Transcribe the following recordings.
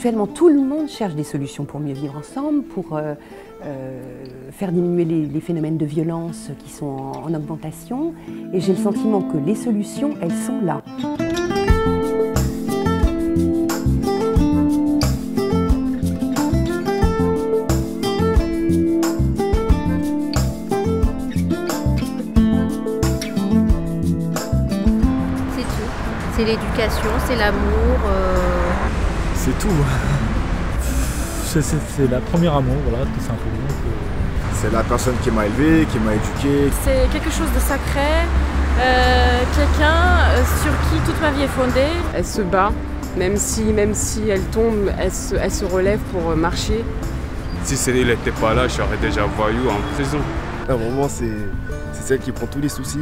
Actuellement, tout le monde cherche des solutions pour mieux vivre ensemble, pour faire diminuer les phénomènes de violence qui sont en augmentation. Et j'ai le sentiment que les solutions, elles sont là. C'est tout. C'est l'éducation, c'est l'amour. C'est tout. C'est la première amour, voilà, tout simplement. C'est la personne qui m'a élevé, qui m'a éduqué. C'est quelque chose de sacré, quelqu'un sur qui toute ma vie est fondée. Elle se bat, même si elle tombe, elle se relève pour marcher. Si elle n'était pas là, je serais déjà voyou en prison. La maman, c'est celle qui prend tous les soucis,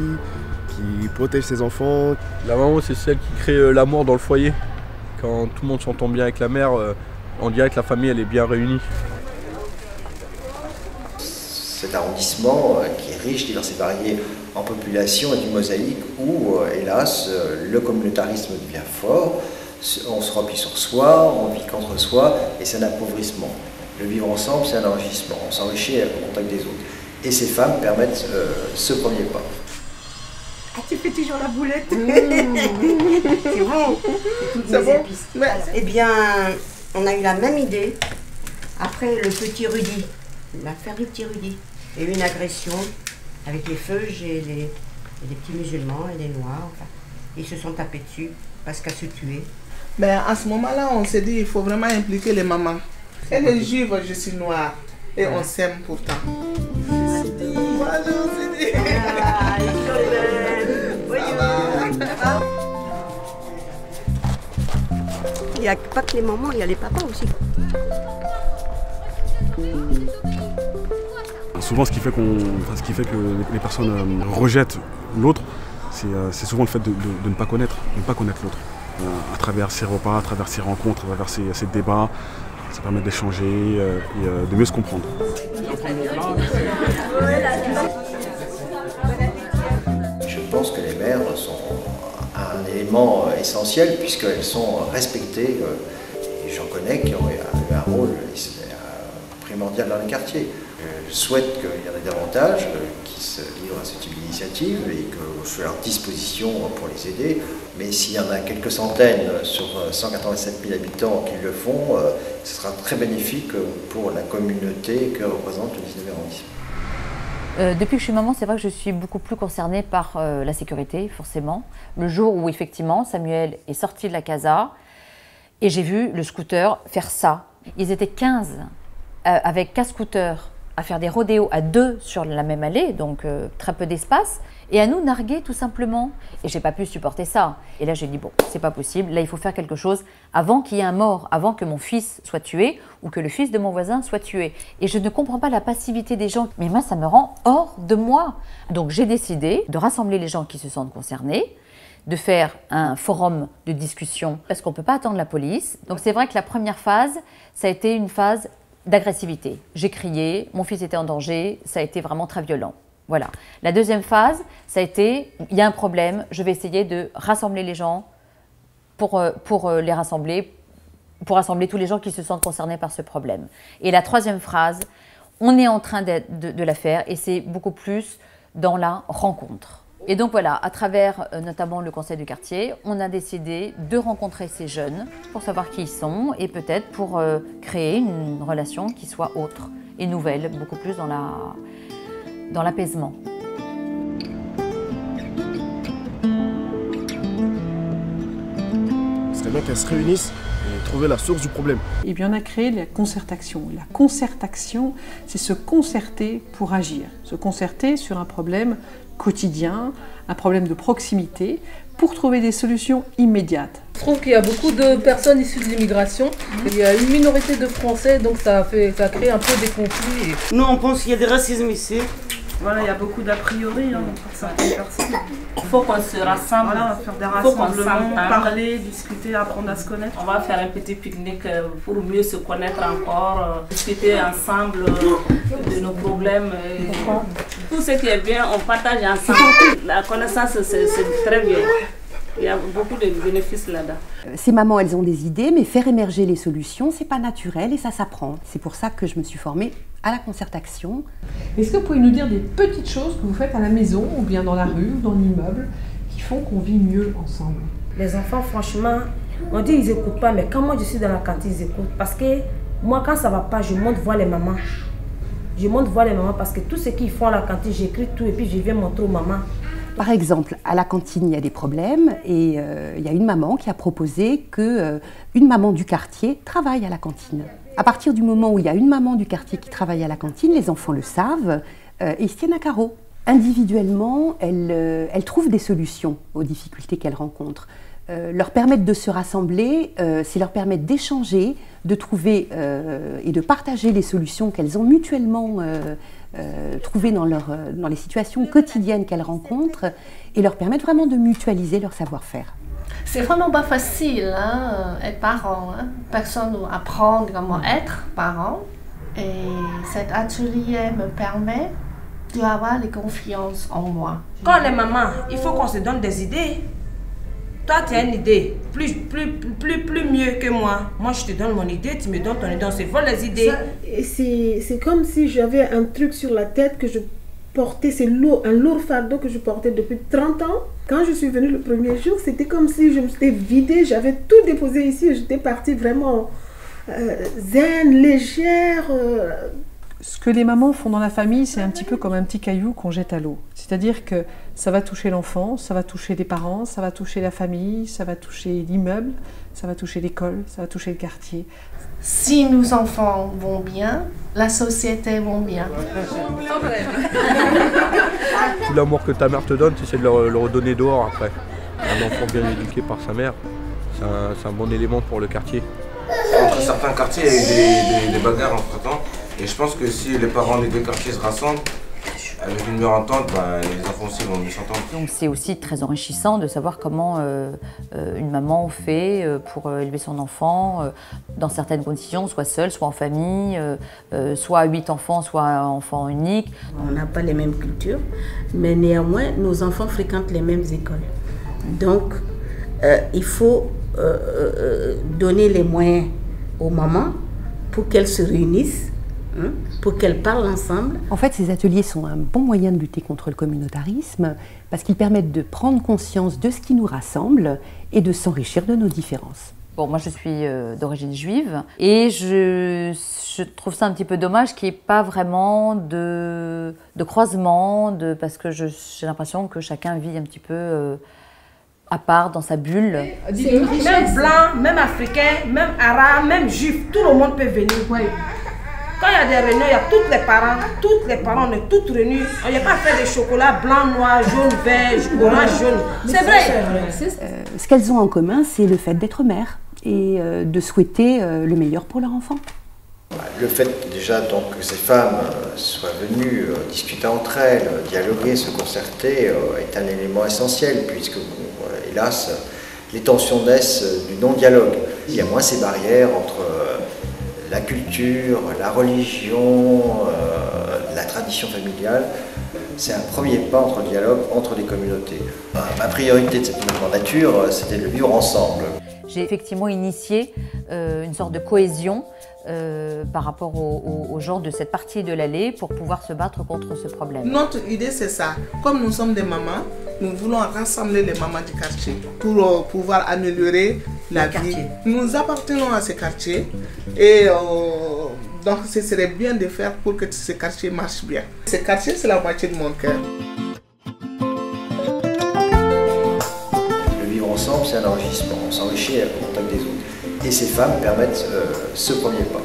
qui protège ses enfants. La maman, c'est celle qui crée l'amour dans le foyer. Quand tout le monde s'entend bien avec la mère, on dirait que la famille elle est bien réunie. Cet arrondissement qui est riche, divers et varié en population est une mosaïque où, hélas, le communautarisme devient fort, on se replie sur soi, on vit contre soi et c'est un appauvrissement. Le vivre ensemble, c'est un enrichissement, on s'enrichit au contact des autres. Et ces femmes permettent ce premier pas. Ah, tu fais toujours la boulette. C'est bon. C'est bon. Eh bien, on a eu la même idée après le petit Rudy, l'affaire du petit Rudy. Il y a eu une agression avec les feuges et les petits musulmans et les noirs. Enfin, ils se sont tapés dessus parce qu'à se tuer. Mais à ce moment-là, on s'est dit qu'il faut vraiment impliquer les mamans. Elle est juive, je suis noire. Et on s'aime pourtant. Il n'y a pas que les mamans, il y a les papas aussi. Souvent, ce qui fait que les personnes rejettent l'autre, c'est souvent le fait de ne pas connaître l'autre. À travers ces repas, à travers ces rencontres, à travers ces débats, ça permet d'échanger et de mieux se comprendre. Je pense que les mères sont un élément essentiel puisqu'elles sont respectées. Et j'en connais qui ont eu un rôle primordial dans les quartiers. Je souhaite qu'il y en ait davantage qui se livrent à ce type d'initiative et que je suis à leur disposition pour les aider. Mais s'il y en a quelques centaines sur 187 000 habitants qui le font, ce sera très bénéfique pour la communauté que représente le 19e arrondissement. Depuis que je suis maman, c'est vrai que je suis beaucoup plus concernée par la sécurité, forcément. Le jour où, effectivement, Samuel est sorti de la casa et j'ai vu le scooter faire ça. Ils étaient 15 avec 4 scooters à faire des rodéos à 2 sur la même allée, donc très peu d'espace, et à nous narguer tout simplement. Et j'ai pas pu supporter ça. Et là, j'ai dit, bon, c'est pas possible, là, il faut faire quelque chose avant qu'il y ait un mort, avant que mon fils soit tué ou que le fils de mon voisin soit tué. Et je ne comprends pas la passivité des gens, mais moi, ça me rend hors de moi. Donc, j'ai décidé de rassembler les gens qui se sentent concernés, de faire un forum de discussion, parce qu'on ne peut pas attendre la police. Donc, c'est vrai que la première phase, ça a été une phase d'agressivité. J'ai crié, mon fils était en danger, ça a été vraiment très violent. Voilà. La deuxième phase, ça a été, il y a un problème, je vais essayer de rassembler les gens pour rassembler tous les gens qui se sentent concernés par ce problème. Et la troisième phrase, on est en train de la faire et c'est beaucoup plus dans la rencontre. Et donc voilà, à travers notamment le conseil du quartier, on a décidé de rencontrer ces jeunes pour savoir qui ils sont et peut-être pour créer une relation qui soit autre et nouvelle, beaucoup plus dans l'apaisement. Ce serait bien qu'elles se réunissent et trouver la source du problème. Et bien on a créé la concertation. La concertation, c'est se concerter pour agir. Se concerter sur un problème quotidien, un problème de proximité, pour trouver des solutions immédiates. Je trouve qu'il y a beaucoup de personnes issues de l'immigration. Il y a une minorité de Français, donc ça crée un peu des conflits. Nous, on pense qu'il y a des racismes ici. Voilà, il y a beaucoup d'a priori pour certaines personnes. Il faut qu'on se rassemble. Voilà, faire des rassemblements, parler, discuter, apprendre à se connaître. On va faire un petit pique-nique pour mieux se connaître encore, discuter ensemble de nos problèmes. Tout ce qui est bien, on partage ensemble. La connaissance, c'est très bien. Il y a beaucoup de bénéfices là-dedans. Ces mamans, elles ont des idées, mais faire émerger les solutions, c'est pas naturel et ça s'apprend. C'est pour ça que je me suis formée à la concertation. Est-ce que vous pouvez nous dire des petites choses que vous faites à la maison ou bien dans la rue ou dans l'immeuble qui font qu'on vit mieux ensemble? Les enfants, franchement, on dit ils n'écoutent pas, mais quand moi je suis dans la cantine, ils écoutent. Parce que moi, quand ça ne va pas, je monte voir les mamans. Je monte voir les mamans parce que tout ce qu'ils font à la cantine, j'écris tout et puis je viens montrer aux mamans. Par exemple, à la cantine, il y a des problèmes et il y a une maman qui a proposé qu'une maman du quartier travaille à la cantine. À partir du moment où il y a une maman du quartier qui travaille à la cantine, les enfants le savent et ils se tiennent à carreau. Individuellement, elles trouvent des solutions aux difficultés qu'elles rencontrent. Leur permettre de se rassembler, c'est leur permettre d'échanger, de trouver et de partager les solutions qu'elles ont mutuellement trouvées dans les situations quotidiennes qu'elles rencontrent et leur permettre vraiment de mutualiser leur savoir-faire. C'est vraiment pas facile, hein, être parent. Hein. Personne ne apprend comment être parent. Et cet atelier me permet d'avoir la confiance en moi. Quand on est maman, il faut qu'on se donne des idées. Toi, tu as une idée, plus mieux que moi. Moi, je te donne mon idée, tu me donnes ton idée, on se vole les idées. C'est comme si j'avais un truc sur la tête que je portais, c'est un lourd fardeau que je portais depuis 30 ans. Quand je suis venue le premier jour, c'était comme si je me suis vidée, j'avais tout déposé ici et j'étais partie vraiment zen, légère. Ce que les mamans font dans la famille, c'est un petit peu comme un petit caillou qu'on jette à l'eau. C'est-à-dire que ça va toucher l'enfant, ça va toucher les parents, ça va toucher la famille, ça va toucher l'immeuble, ça va toucher l'école, ça va toucher le quartier. Si nos enfants vont bien, la société va bien. Tout l'amour que ta mère te donne, tu essaies de le redonner dehors après. Un enfant bien éduqué par sa mère, c'est un bon élément pour le quartier. Entre certains quartiers, il y a eu des bagarres entre-temps. Et je pense que si les parents des deux quartiers se rassemblent, avec une meilleure entente, les enfants aussi vont mieux s'entendre. Donc c'est aussi très enrichissant de savoir comment une maman fait pour élever son enfant dans certaines conditions, soit seule, soit en famille, soit 8 enfants, soit enfant unique. On n'a pas les mêmes cultures, mais néanmoins, nos enfants fréquentent les mêmes écoles. Donc, il faut donner les moyens aux mamans pour qu'elles se réunissent, pour qu'elles parlent ensemble. En fait, ces ateliers sont un bon moyen de lutter contre le communautarisme parce qu'ils permettent de prendre conscience de ce qui nous rassemble et de s'enrichir de nos différences. Bon, moi je suis d'origine juive et je trouve ça un petit peu dommage qu'il n'y ait pas vraiment de croisement, parce que j'ai l'impression que chacun vit un petit peu à part dans sa bulle. Même blanc, même africain, même arabe, même juif, tout le monde peut venir. Quand il y a des réunions, il y a tous les parents, on est tous réunis. Il n'y a pas fait des chocolats blanc, noir, jaune, vert, orange, jaune. C'est vrai. Ce qu'elles ont en commun, c'est le fait d'être mères et de souhaiter le meilleur pour leur enfant. Le fait déjà donc, que ces femmes soient venues discuter entre elles, dialoguer, se concerter, est un élément essentiel puisque, hélas, les tensions naissent du non-dialogue. Il y a moins ces barrières entre la culture, la religion, la tradition familiale. C'est un premier pas entre le dialogue entre les communautés. Ma priorité de cette mouvement nature, c'était de le vivre ensemble. J'ai effectivement initié une sorte de cohésion par rapport aux gens de cette partie de l'allée pour pouvoir se battre contre ce problème. Notre idée, c'est ça. Comme nous sommes des mamans, nous voulons rassembler les mamans du quartier pour pouvoir améliorer la vie. Nous appartenons à ce quartier et donc ce serait bien de faire pour que ce quartier marche bien. Ce quartier, c'est la moitié de mon cœur. Le vivre ensemble, c'est un enrichissement. On s'enrichit au contact des autres. Et ces femmes permettent ce premier pas.